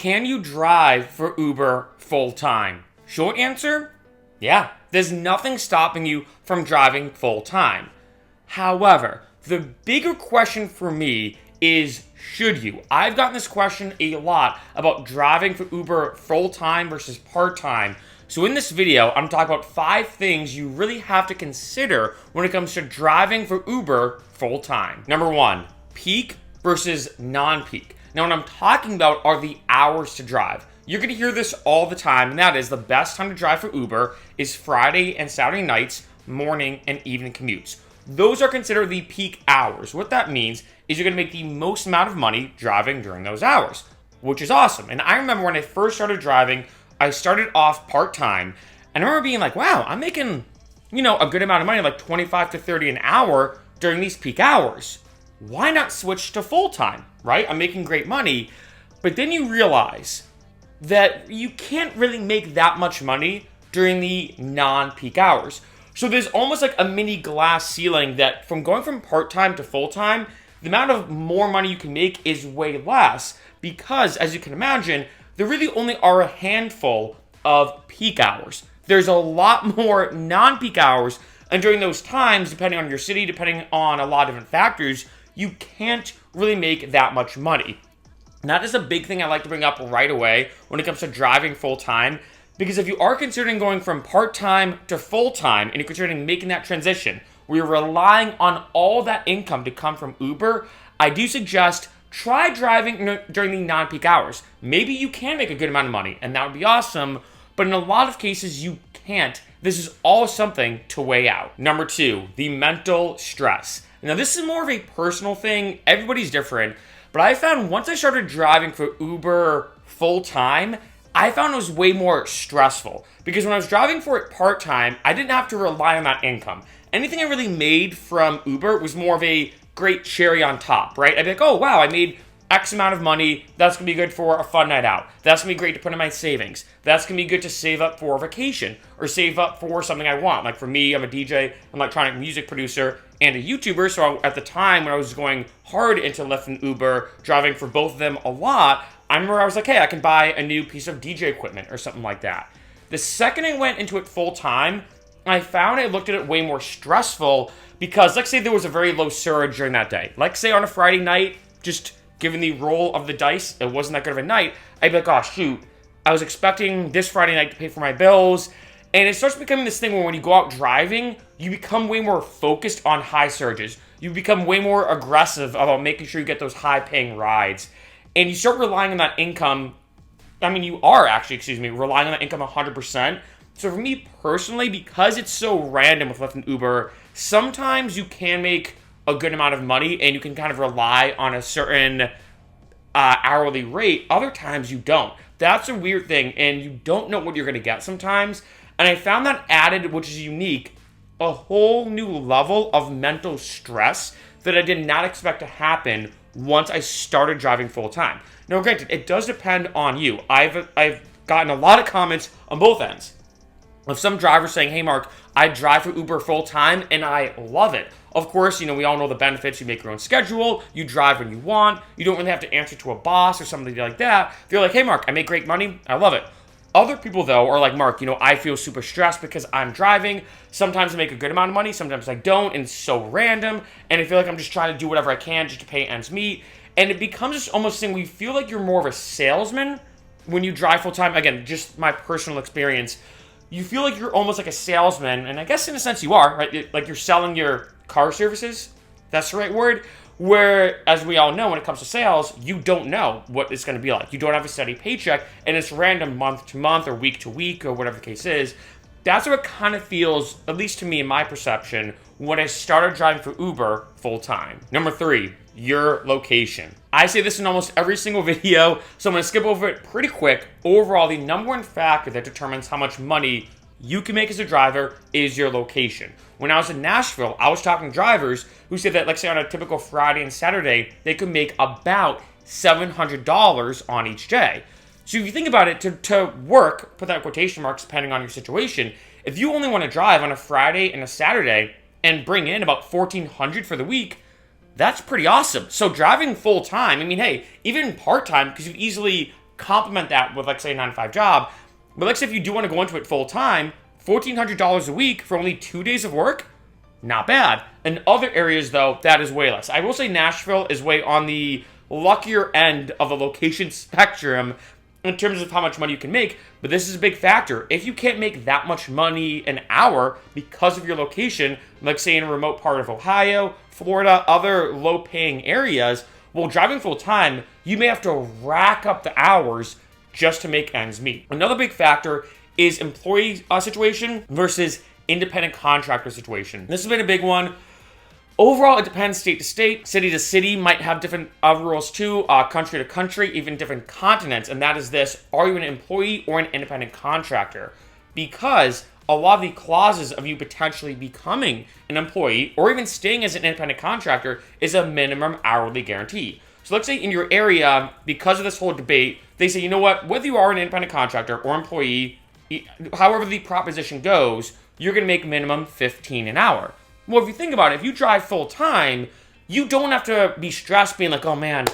Can you drive for Uber full time? Short answer, yeah. There's nothing stopping you from driving full time. However, the bigger question for me is, should you? I've gotten this question a lot about driving for Uber full time versus part time. So in this video, I'm talking about 5 things you really have to consider when it comes to driving for Uber full time. Number 1, peak versus non-peak. Now, what I'm talking about are the hours to drive. You're going to hear this all the time, and that is the best time to drive for Uber is Friday and Saturday nights, morning and evening commutes. Those are considered the peak hours. What that means is you're going to make the most amount of money driving during those hours, which is awesome. And I remember when I first started driving, I started off part-time, and I remember being like, wow, I'm making, a good amount of money, like 25 to 30 an hour during these peak hours. Why not switch to full-time, right? I'm making great money. But then you realize that you can't really make that much money during the non-peak hours. So there's almost like a mini glass ceiling that from going from part-time to full-time, the amount of more money you can make is way less because, as you can imagine, there really only are a handful of peak hours. There's a lot more non-peak hours, and during those times, depending on your city, depending on a lot of different factors, you can't really make that much money. And that is a big thing I like to bring up right away when it comes to driving full-time, because if you are considering going from part-time to full-time and you're considering making that transition where you're relying on all that income to come from Uber, I do suggest try driving during the non-peak hours. Maybe you can make a good amount of money, and that would be awesome, but in a lot of cases you can't. This is all something to weigh out. Number 2, the mental stress. Now, this is more of a personal thing. Everybody's different. But I found once I started driving for Uber full-time, I found it was way more stressful. Because when I was driving for it part-time, I didn't have to rely on that income. Anything I really made from Uber was more of a great cherry on top, right? I'd be like, oh, wow, I made X amount of money. That's going to be good for a fun night out. That's going to be great to put in my savings. That's going to be good to save up for a vacation or save up for something I want. Like for me, I'm a DJ, an electronic music producer, and a YouTuber. So at the time when I was going hard into Lyft and Uber, driving for both of them a lot, I remember I was like, hey, I can buy a new piece of DJ equipment or something like that. The second I went into it full time, I found I looked at it way more stressful because let's say there was a very low surge during that day. Like say on a Friday night, just given the roll of the dice, it wasn't that good of a night. I'd be like, oh shoot, I was expecting this Friday night to pay for my bills. And it starts becoming this thing where when you go out driving, you become way more focused on high surges. You become way more aggressive about making sure you get those high-paying rides. And you start relying on that income. You are actually, relying on that income 100%. So for me personally, because it's so random with Lyft and Uber, sometimes you can make a good amount of money and you can kind of rely on a certain hourly rate. Other times you don't. That's a weird thing, and you don't know what you're going to get sometimes. And I found that added, which is unique, a whole new level of mental stress that I did not expect to happen once I started driving full time. Now, granted, it does depend on you. I've gotten a lot of comments on both ends of some drivers saying, hey, Mark, I drive for Uber full time and I love it. Of course, we all know the benefits. You make your own schedule. You drive when you want. You don't really have to answer to a boss or something like that. They're like, hey, Mark, I make great money. I love it. Other people, though, are like, Mark, I feel super stressed because I'm driving. Sometimes I make a good amount of money. Sometimes I don't, and it's so random. And I feel like I'm just trying to do whatever I can just to pay ends meet. And it becomes just almost thing where you feel like you're more of a salesman when you drive full-time. Again, just my personal experience. You feel like you're almost like a salesman, and I guess in a sense you are, right? Like you're selling your car services. That's the right word. Where, as we all know, when it comes to sales, you don't know what it's going to be like. You don't have a steady paycheck, and it's random month to month or week to week or whatever the case is. That's what it kind of feels, at least to me in my perception, when I started driving for Uber full-time. Number 3, your location. I say this in almost every single video, so I'm going to skip over it pretty quick. Overall, the number one factor that determines how much money you can make as a driver is your location. When I was in Nashville, I was talking to drivers who said that, like say on a typical Friday and Saturday, they could make about $700 on each day. So if you think about it, to work, put that in quotation marks depending on your situation, if you only want to drive on a Friday and a Saturday and bring in about $1,400 for the week, that's pretty awesome. So driving full time, hey, even part time, because you easily complement that with, like, say, a 9-to-5 job. But let's say if you do want to go into it full time, $1,400 a week for only 2 days of work, not bad. In other areas, though, that is way less. I will say Nashville is way on the luckier end of the location spectrum in terms of how much money you can make, but this is a big factor. If you can't make that much money an hour because of your location, like say in a remote part of Ohio, Florida, other low-paying areas, well, driving full-time, you may have to rack up the hours just to make ends meet. Another big factor is employee situation versus independent contractor situation. This has been a big one. Overall, it depends state to state. City to city might have different rules too, country to country, even different continents. And that is this: are you an employee or an independent contractor? Because a lot of the clauses of you potentially becoming an employee or even staying as an independent contractor is a minimum hourly guarantee. So let's say in your area, because of this whole debate, they say, you know what, whether you are an independent contractor or employee, however the proposition goes, you're going to make minimum $15 an hour. Well, if you think about it, if you drive full time, you don't have to be stressed being like, oh man,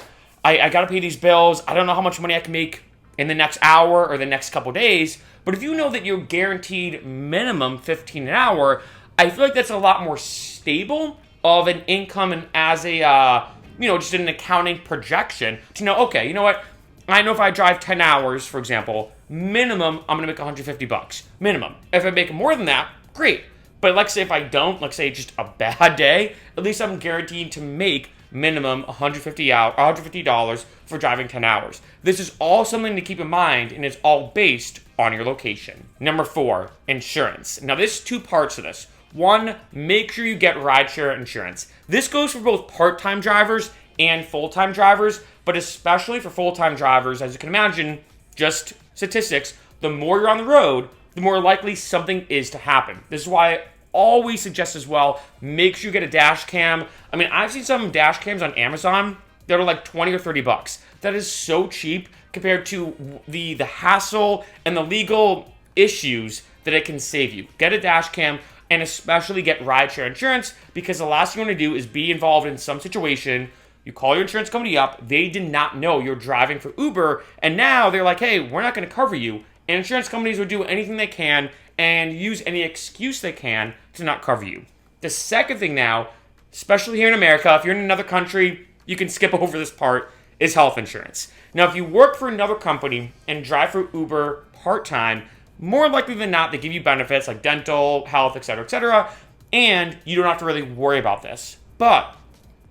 I got to pay these bills. I don't know how much money I can make in the next hour or the next couple days. But if you know that you're guaranteed minimum $15 an hour, I feel like that's a lot more stable of an income and as a, just an accounting projection to know, okay, you know what? I know if I drive 10 hours, for example, minimum, I'm going to make $150. Minimum. If I make more than that, great. But let's say if I don't, let's say just a bad day, at least I'm guaranteed to make minimum $150 for driving 10 hours. This is all something to keep in mind, and it's all based on your location. Number 4, insurance. Now, there's 2 parts to this. 1, make sure you get rideshare insurance. This goes for both part-time drivers and full-time drivers, but especially for full-time drivers, as you can imagine, just statistics, the more you're on the road, the more likely something is to happen. This is why I always suggest as well, make sure you get a dash cam. I mean, I've seen some dash cams on Amazon that are like $20 or $30. That is so cheap compared to the hassle and the legal issues that it can save you. Get a dash cam and especially get rideshare insurance, because the last thing you want to do is be involved in some situation. You call your insurance company up, they did not know you're driving for Uber, and now they're like, hey, we're not going to cover you. And insurance companies will do anything they can and use any excuse they can to not cover you. The second thing now, especially here in America, if you're in another country, you can skip over this part, is health insurance. Now, if you work for another company and drive for Uber part-time, more likely than not, they give you benefits like dental, health, etc., and you don't have to really worry about this. But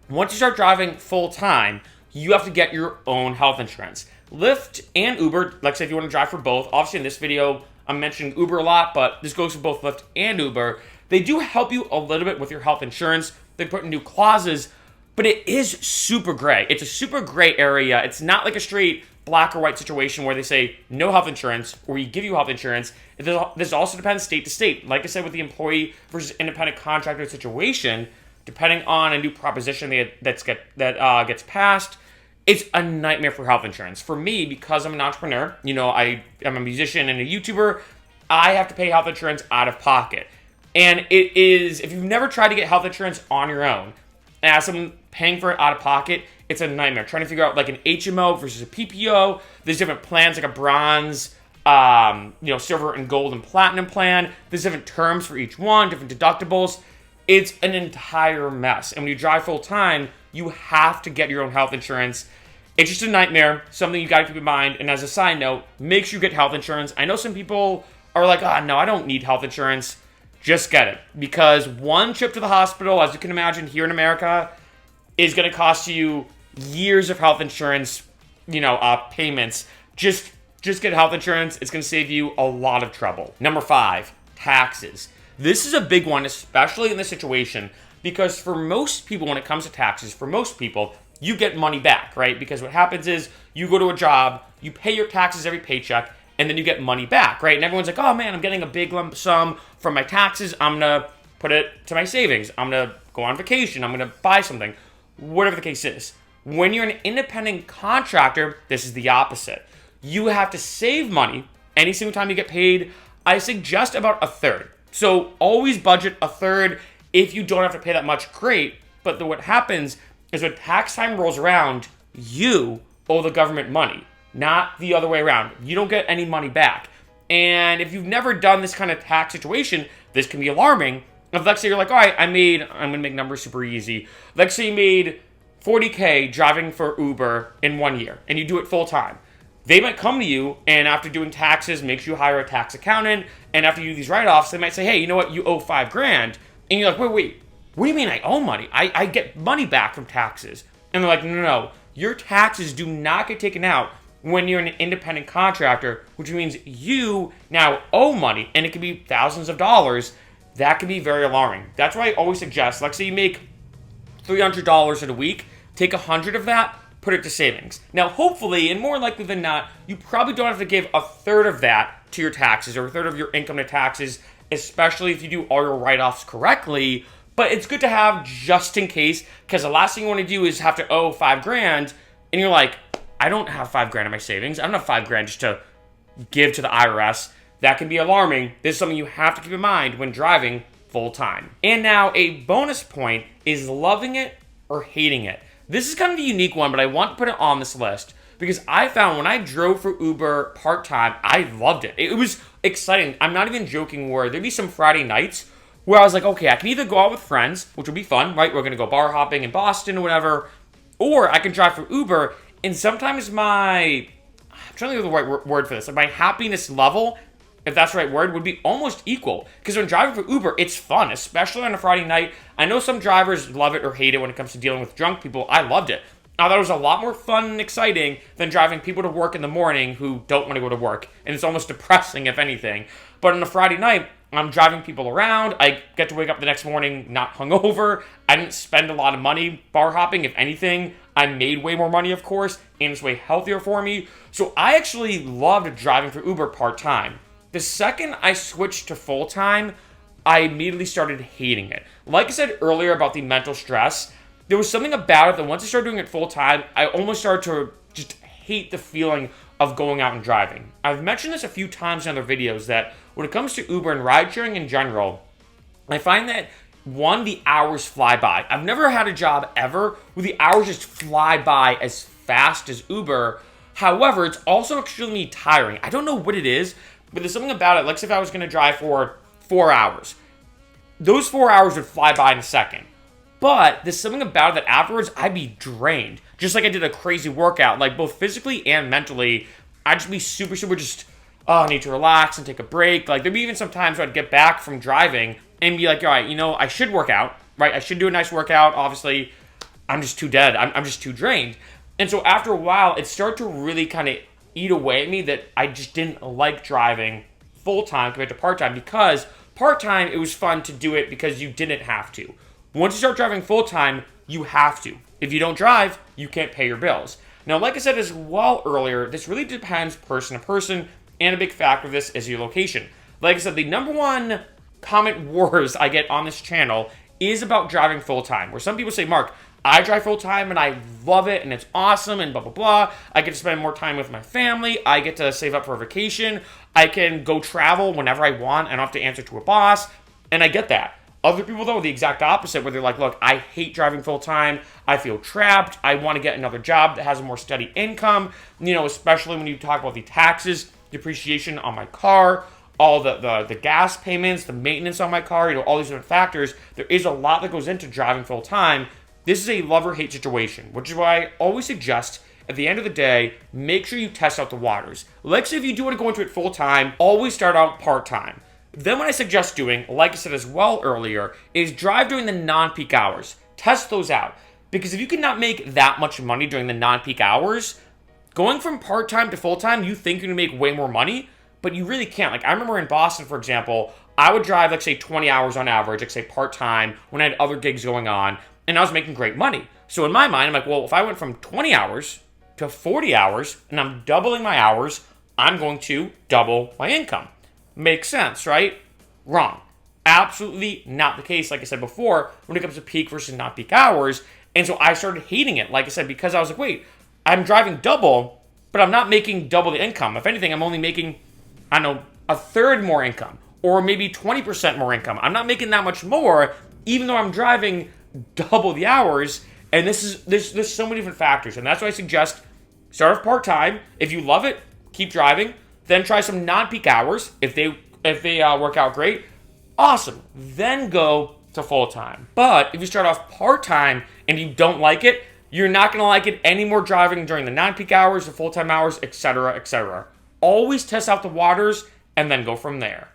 once you start driving full-time, you have to get your own health insurance. Lyft and Uber, like say if you want to drive for both, obviously in this video I'm mentioning Uber a lot, but this goes for both Lyft and Uber. They do help you a little bit with your health insurance. They put in new clauses, but it is super gray. It's a super gray area. It's not like a straight black or white situation where they say no health insurance or we give you health insurance. This also depends state to state. Like I said, with the employee versus independent contractor situation, depending on a new proposition that gets passed, it's a nightmare for health insurance. For me, because I'm an entrepreneur, I am a musician and a YouTuber, I have to pay health insurance out of pocket. And it is, if you've never tried to get health insurance on your own, and as someone paying for it out of pocket, it's a nightmare. Trying to figure out like an HMO versus a PPO. There's different plans like a bronze, silver and gold and platinum plan. There's different terms for each one, different deductibles. It's an entire mess. And when you drive full time, you have to get your own health insurance. It's just a nightmare, something you gotta keep in mind. And as a side note, make sure you get health insurance. I know some people are like, no, I don't need health insurance. Just get it. Because one trip to the hospital, as you can imagine here in America, is gonna cost you years of health insurance, payments. Just get health insurance. It's gonna save you a lot of trouble. Number 5, taxes. This is a big one, especially in this situation, because for most people, when it comes to taxes, for most people, you get money back, right? Because what happens is you go to a job, you pay your taxes every paycheck, and then you get money back, right? And everyone's like, oh man, I'm getting a big lump sum from my taxes. I'm going to put it to my savings. I'm going to go on vacation. I'm going to buy something, whatever the case is. When you're an independent contractor, this is the opposite. You have to save money any single time you get paid. I suggest about a third. So always budget a third. If you don't have to pay that much, great. But what happens is when tax time rolls around, you owe the government money. not the other way around. You don't get any money back. And if you've never done this kind of tax situation, this can be alarming. If let's say you're like, all right, I'm going to make numbers super easy. Let's say you made $40K driving for Uber in 1 year, and you do it full time. They might come to you, and after doing taxes, make sure you hire a tax accountant, and after you do these write-offs, they might say, hey, you know what, you owe $5,000. And you're like, wait, what do you mean I owe money? I get money back from taxes. And they're like, no, your taxes do not get taken out when you're an independent contractor, which means you now owe money, and it can be thousands of dollars. That can be very alarming. That's why I always suggest, let's say you make $300 in a week, take 100 of that, put it to savings. Now, hopefully, and more likely than not, you probably don't have to give a third of that to your taxes or a third of your income to taxes, especially if you do all your write-offs correctly. But it's good to have just in case, because the last thing you want to do is have to owe $5,000, and you're like, I don't have $5,000 in my savings. I don't have $5,000 just to give to the IRS. That can be alarming. This is something you have to keep in mind when driving full time. And now a bonus point is loving it or hating it. This is kind of a unique one, but I want to put it on this list because I found when I drove for Uber part-time, I loved it. It was exciting. I'm not even joking where there'd be some Friday nights where I was like, okay, I can either go out with friends, which would be fun, right? We're going to go bar hopping in Boston or whatever, or I can drive for Uber. And sometimes I'm trying to think of the right word for this, my happiness level, if that's the right word, would be almost equal. Because when driving for Uber, it's fun, especially on a Friday night. I know some drivers love it or hate it when it comes to dealing with drunk people. I loved it. I thought it was a lot more fun and exciting than driving people to work in the morning who don't want to go to work. And it's almost depressing, if anything. But on a Friday night, I'm driving people around. I get to wake up the next morning not hungover. I didn't spend a lot of money bar hopping. If anything, I made way more money, of course, and it's way healthier for me. So I actually loved driving for Uber part-time. The second I switched to full-time, I immediately started hating it. Like I said earlier about the mental stress, there was something about it that once I started doing it full-time, I almost started to just hate the feeling of going out and driving. I've mentioned this a few times in other videos that when it comes to Uber and ride-sharing in general, I find that, one, the hours fly by. I've never had a job ever where the hours just fly by as fast as Uber. However, it's also extremely tiring. I don't know what it is, but there's something about it. Like if I was going to drive for 4 hours, those 4 hours would fly by in a second. But there's something about it that afterwards I'd be drained. Just like I did a crazy workout, like both physically and mentally. I'd just be super just, I need to relax and take a break. Like there'd be even some times where I'd get back from driving and be like, all right, I should work out, right? I should do a nice workout. Obviously, I'm just too dead. I'm just too drained. And so after a while, it started to really kind of eat away at me that I just didn't like driving full-time compared to part-time, because part-time, it was fun to do it because you didn't have to. Once you start driving full-time, you have to. If you don't drive, you can't pay your bills. Now, like I said as well earlier, this really depends person to person, and a big factor of this is your location. Like I said, the number one comment wars I get on this channel is about driving full-time, where some people say, Mark, I drive full-time and I love it and it's awesome and blah, blah, blah. I get to spend more time with my family. I get to save up for a vacation. I can go travel whenever I want. I don't have to answer to a boss. And I get that. Other people, though, are the exact opposite, where they're like, look, I hate driving full-time. I feel trapped. I want to get another job that has a more steady income, especially when you talk about the taxes, depreciation on my car, all the gas payments, the maintenance on my car, all these different factors. There is a lot that goes into driving full-time. This is a love or hate situation, which is why I always suggest at the end of the day, make sure you test out the waters. Like say if you do want to go into it full-time, always start out part-time. Then what I suggest doing, like I said as well earlier, is drive during the non-peak hours. Test those out. Because if you cannot make that much money during the non-peak hours, going from part-time to full-time, you think you're going to make way more money, but you really can't. Like I remember in Boston, for example, I would drive, like say 20 hours on average, like say part-time, when I had other gigs going on, and I was making great money. So in my mind, I'm like, well, if I went from 20 hours to 40 hours, and I'm doubling my hours, I'm going to double my income. Makes sense, right? Wrong. Absolutely not the case, like I said before, when it comes to peak versus not peak hours. And so I started hating it, like I said, because I was like, wait, I'm driving double, but I'm not making double the income. If anything, I'm only making, I don't know, a third more income, or maybe 20% more income. I'm not making that much more, even though I'm driving double the hours. And there's so many different factors. And that's why I suggest Start off part-time. If you love it, keep driving. Then try some non-peak hours. If they work out great, awesome. Then go to full-time. But if you start off part-time and you don't like it, you're not going to like it anymore driving during the non-peak hours, the full-time hours, etc., etc. Always test out the waters and then go from there.